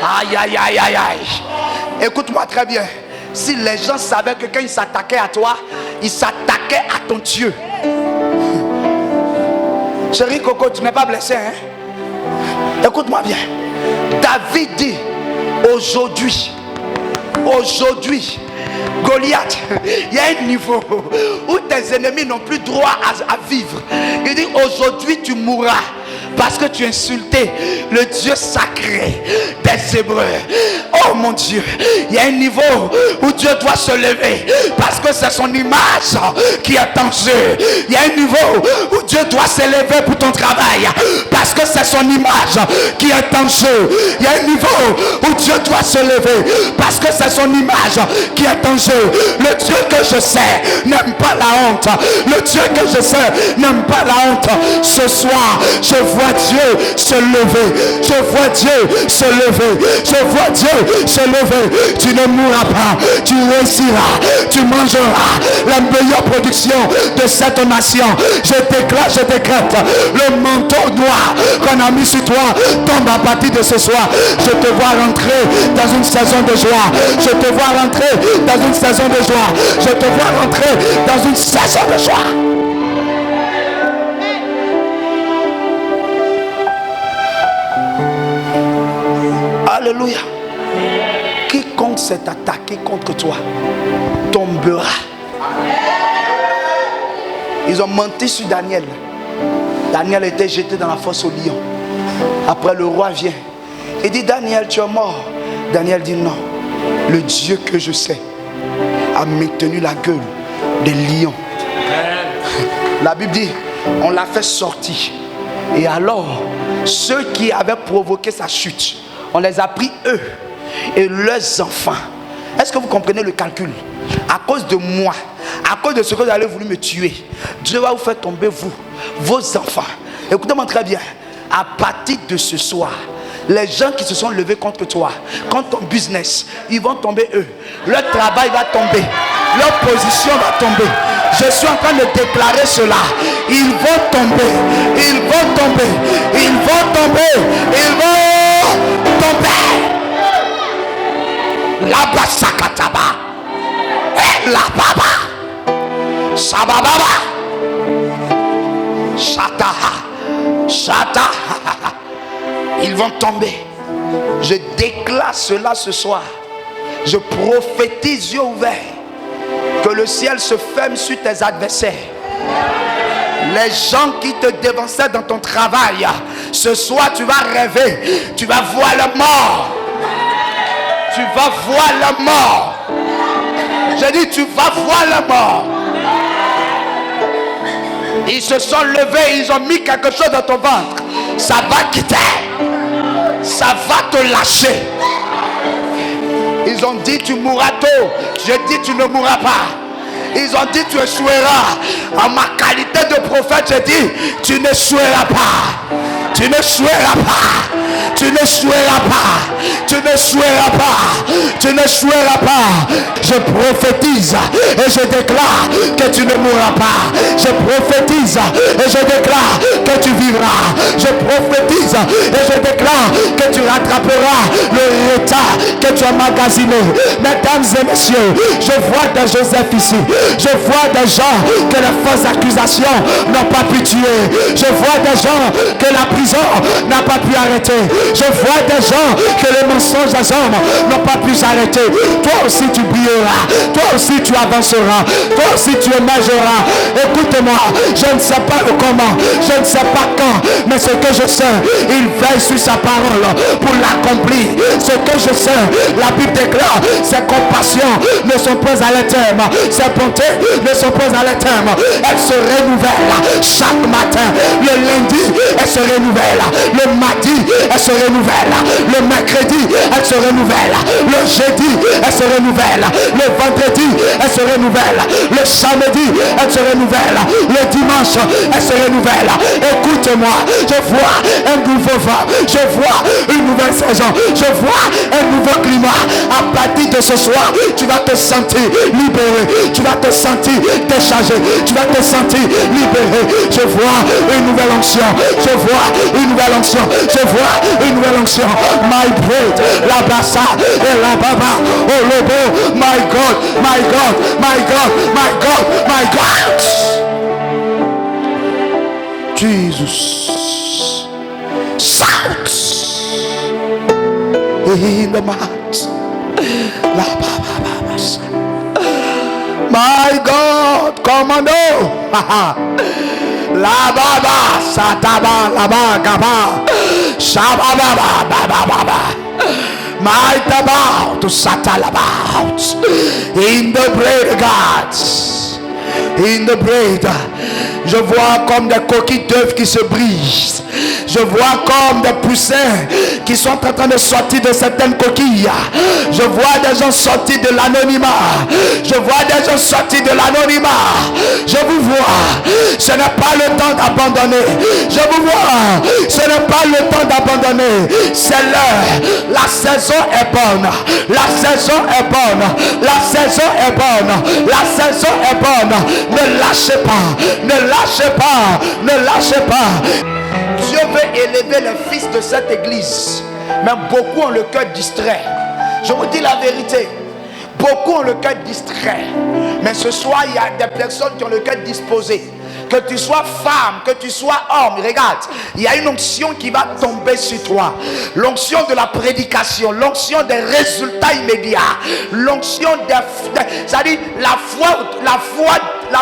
Aïe aïe aïe aïe aïe. Écoute-moi très bien. Si les gens savaient que quand ils s'attaquaient à toi, il s'attaquait à ton Dieu. Chérie Coco, tu n'es pas blessé, hein? Écoute-moi bien. David dit, aujourd'hui, Goliath, il y a un niveau où tes ennemis n'ont plus droit à vivre. Il dit, aujourd'hui tu mourras parce que tu as insulté le Dieu sacré des Hébreux. Oh mon Dieu, il y a un niveau où Dieu doit se lever parce que c'est son image qui est en jeu. Il y a un niveau où Dieu doit s'élever pour ton travail parce que c'est son image qui est en jeu. Il y a un niveau où Dieu doit se lever parce que c'est son image qui est en jeu. Le Dieu que je sais n'aime pas la honte. Le Dieu que je sais n'aime pas la honte. Ce soir, je vois Dieu se lever. Je vois Dieu se lever. Je vois Dieu se lever. Tu ne mourras pas. Tu réussiras. Tu mangeras la meilleure production de cette nation. Je déclare, je décrète. Le manteau noir qu'on a mis sur toi tombe à partir de ce soir. Je te vois rentrer dans une saison de joie. Je te vois rentrer dans une saison de joie. Je te vois rentrer dans une saison de joie. Alléluia. Quiconque s'est attaqué contre toi tombera. Ils ont menti sur Daniel. Daniel était jeté dans la fosse au lion. Après, le roi vient. Il dit, Daniel, tu es mort. Daniel dit, non. Le Dieu que je sais a maintenu la gueule des lions. La Bible dit, on l'a fait sortir. Et alors, ceux qui avaient provoqué sa chute, on les a pris eux et leurs enfants. Est-ce que vous comprenez le calcul? À cause de moi, à cause de ce que vous avez voulu me tuer, Dieu va vous faire tomber vous, vos enfants. Écoutez-moi très bien. À partir de ce soir, les gens qui se sont levés contre toi, contre ton business, ils vont tomber eux. Leur travail va tomber. Leur position va tomber. Je suis en train de déclarer cela. Ils vont tomber. Ils vont tomber. Ils vont tomber. Ils vont tomber. La basakataba. Et la baba. Sabababa. Shataha. Shataha. Ils vont tomber. Je déclare cela ce soir. Je prophétise yeux ouverts que le ciel se ferme sur tes adversaires. Les gens qui te dévançaient dans ton travail, ce soir tu vas rêver. Tu vas voir la mort. Tu vas voir la mort. J'ai dit tu vas voir la mort. Ils se sont levés, ils ont mis quelque chose dans ton ventre. Ça va quitter. Ça va te lâcher. Ils ont dit tu mourras tôt. J'ai dit tu ne mourras pas. Ils ont dit tu échoueras. En ma qualité de prophète, j'ai dit tu n'échoueras pas. Tu n'échoueras pas. Tu n'échoueras pas. Tu n'échoueras pas. Tu n'échoueras pas. Je prophétise et je déclare que tu ne mourras pas. Je prophétise et je déclare que tu vivras. Je prophétise et je déclare que tu rattraperas le retard que tu as magasiné. Mesdames et messieurs, je vois des Joseph ici. Je vois des gens que les fausses accusations n'ont pas pu tuer. Je vois des gens que la prison n'a pas pu arrêter. Je vois des gens que les mensonges des hommes n'ont pas pu s'arrêter. Toi aussi tu brilleras. Toi aussi tu avanceras. Toi aussi tu émergeras. Écoute-moi, je ne sais pas le comment, je ne sais pas quand, mais ce que je sais, il veille sur sa parole pour l'accomplir. Ce que je sais, la Bible déclare, ses compassions ne sont pas à l'éternel, ses bontés ne sont pas à l'éternel. Elles se renouvellent chaque matin. Le lundi, elles se renouvellent. Le mardi, elles se renouvellent. Le mercredi, elles se renouvellent. Le jeudi, elles se renouvellent. Le vendredi, elles se renouvellent. Le samedi, elles se renouvellent. Le dimanche, elles se renouvellent. Écoute-moi, je vois un nouveau vent. Je vois une nouvelle saison. Je vois un nouveau climat. À partir de ce soir, tu vas te sentir libéré. Tu vas te sentir déchargé. Tu vas te sentir libéré. Je vois une nouvelle onction. Je vois une nouvelle onction. Je vois une nouvelle onction. My bread, la bassa et la baba. Oh lobo, my my God, my God, my God, my God, my God. Jesus. Shout in the mouth. My God, commando. La baba, sataba, la gaba, shababa, baba, baba. My tabao to satalabout in the bread, God. In the bread, je vois comme des coquilles d'œufs qui se brisent. Je vois comme des poussins qui sont en train de sortir de certaines coquilles. Je vois des gens sortir de l'anonymat. Je vois des gens sortir de l'anonymat. Je vous vois. Ce n'est pas le temps d'abandonner. Je vous vois. Ce n'est pas le temps d'abandonner. C'est l'heure. La saison est bonne. La saison est bonne. La saison est bonne. La saison est bonne. Ne lâchez pas. Ne lâchez pas. Ne lâchez pas. Dieu veut élever les fils de cette église. Mais beaucoup ont le cœur distrait. Je vous dis la vérité. Beaucoup ont le cœur distrait. Mais ce soir, il y a des personnes qui ont le cœur disposé. Que tu sois femme, que tu sois homme, regarde, il y a une onction qui va tomber sur toi. L'onction de la prédication, l'onction des résultats immédiats, l'onction c'est-à-dire la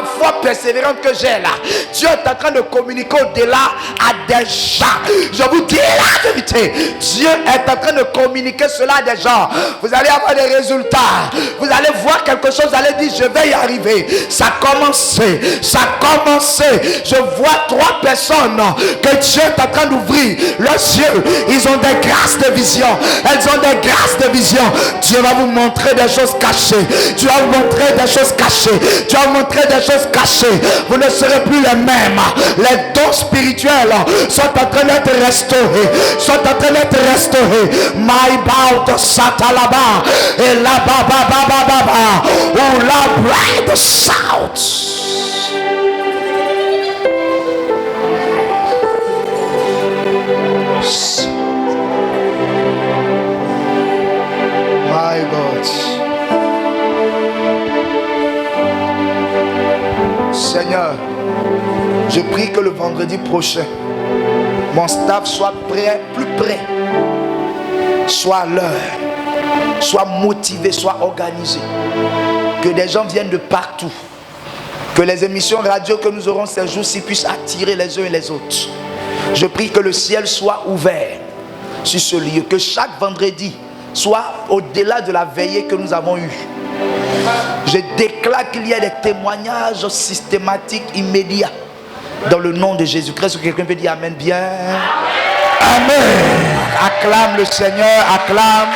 foi persévérante que j'ai là. Dieu est en train de communiquer au-delà à des gens. Je vous dis la vérité. Dieu est en train de communiquer cela à des gens. Vous allez avoir des résultats. Vous allez voir quelque chose. Vous allez dire, je vais y arriver. Ça a commencé. Ça a commencé. Je vois 3 personnes que Dieu est en train d'ouvrir leurs yeux. Ils ont des grâces de vision. Elles ont des grâces de vision. Dieu va vous montrer des choses cachées. Dieu va vous montrer des choses cachées. Dieu va vous montrer des choses cachées. Vous ne serez plus les mêmes. Les dons spirituels sont en train d'être restaurés. Sont en train d'être restaurés. My bout satalaba et la baba baba baba ou la bride shout. My God. Seigneur, je prie que le vendredi prochain, mon staff soit prêt, plus prêt, soit à l'heure, soit motivé, soit organisé. Que des gens viennent de partout. Que les émissions radio que nous aurons ces jours-ci puissent attirer les uns et les autres. Je prie que le ciel soit ouvert sur ce lieu. Que chaque vendredi soit au-delà de la veillée que nous avons eue. Je déclare qu'il y a des témoignages systématiques, immédiats. Dans le nom de Jésus-Christ. Quelqu'un peut dire Amen bien. Amen. Acclame le Seigneur, acclame.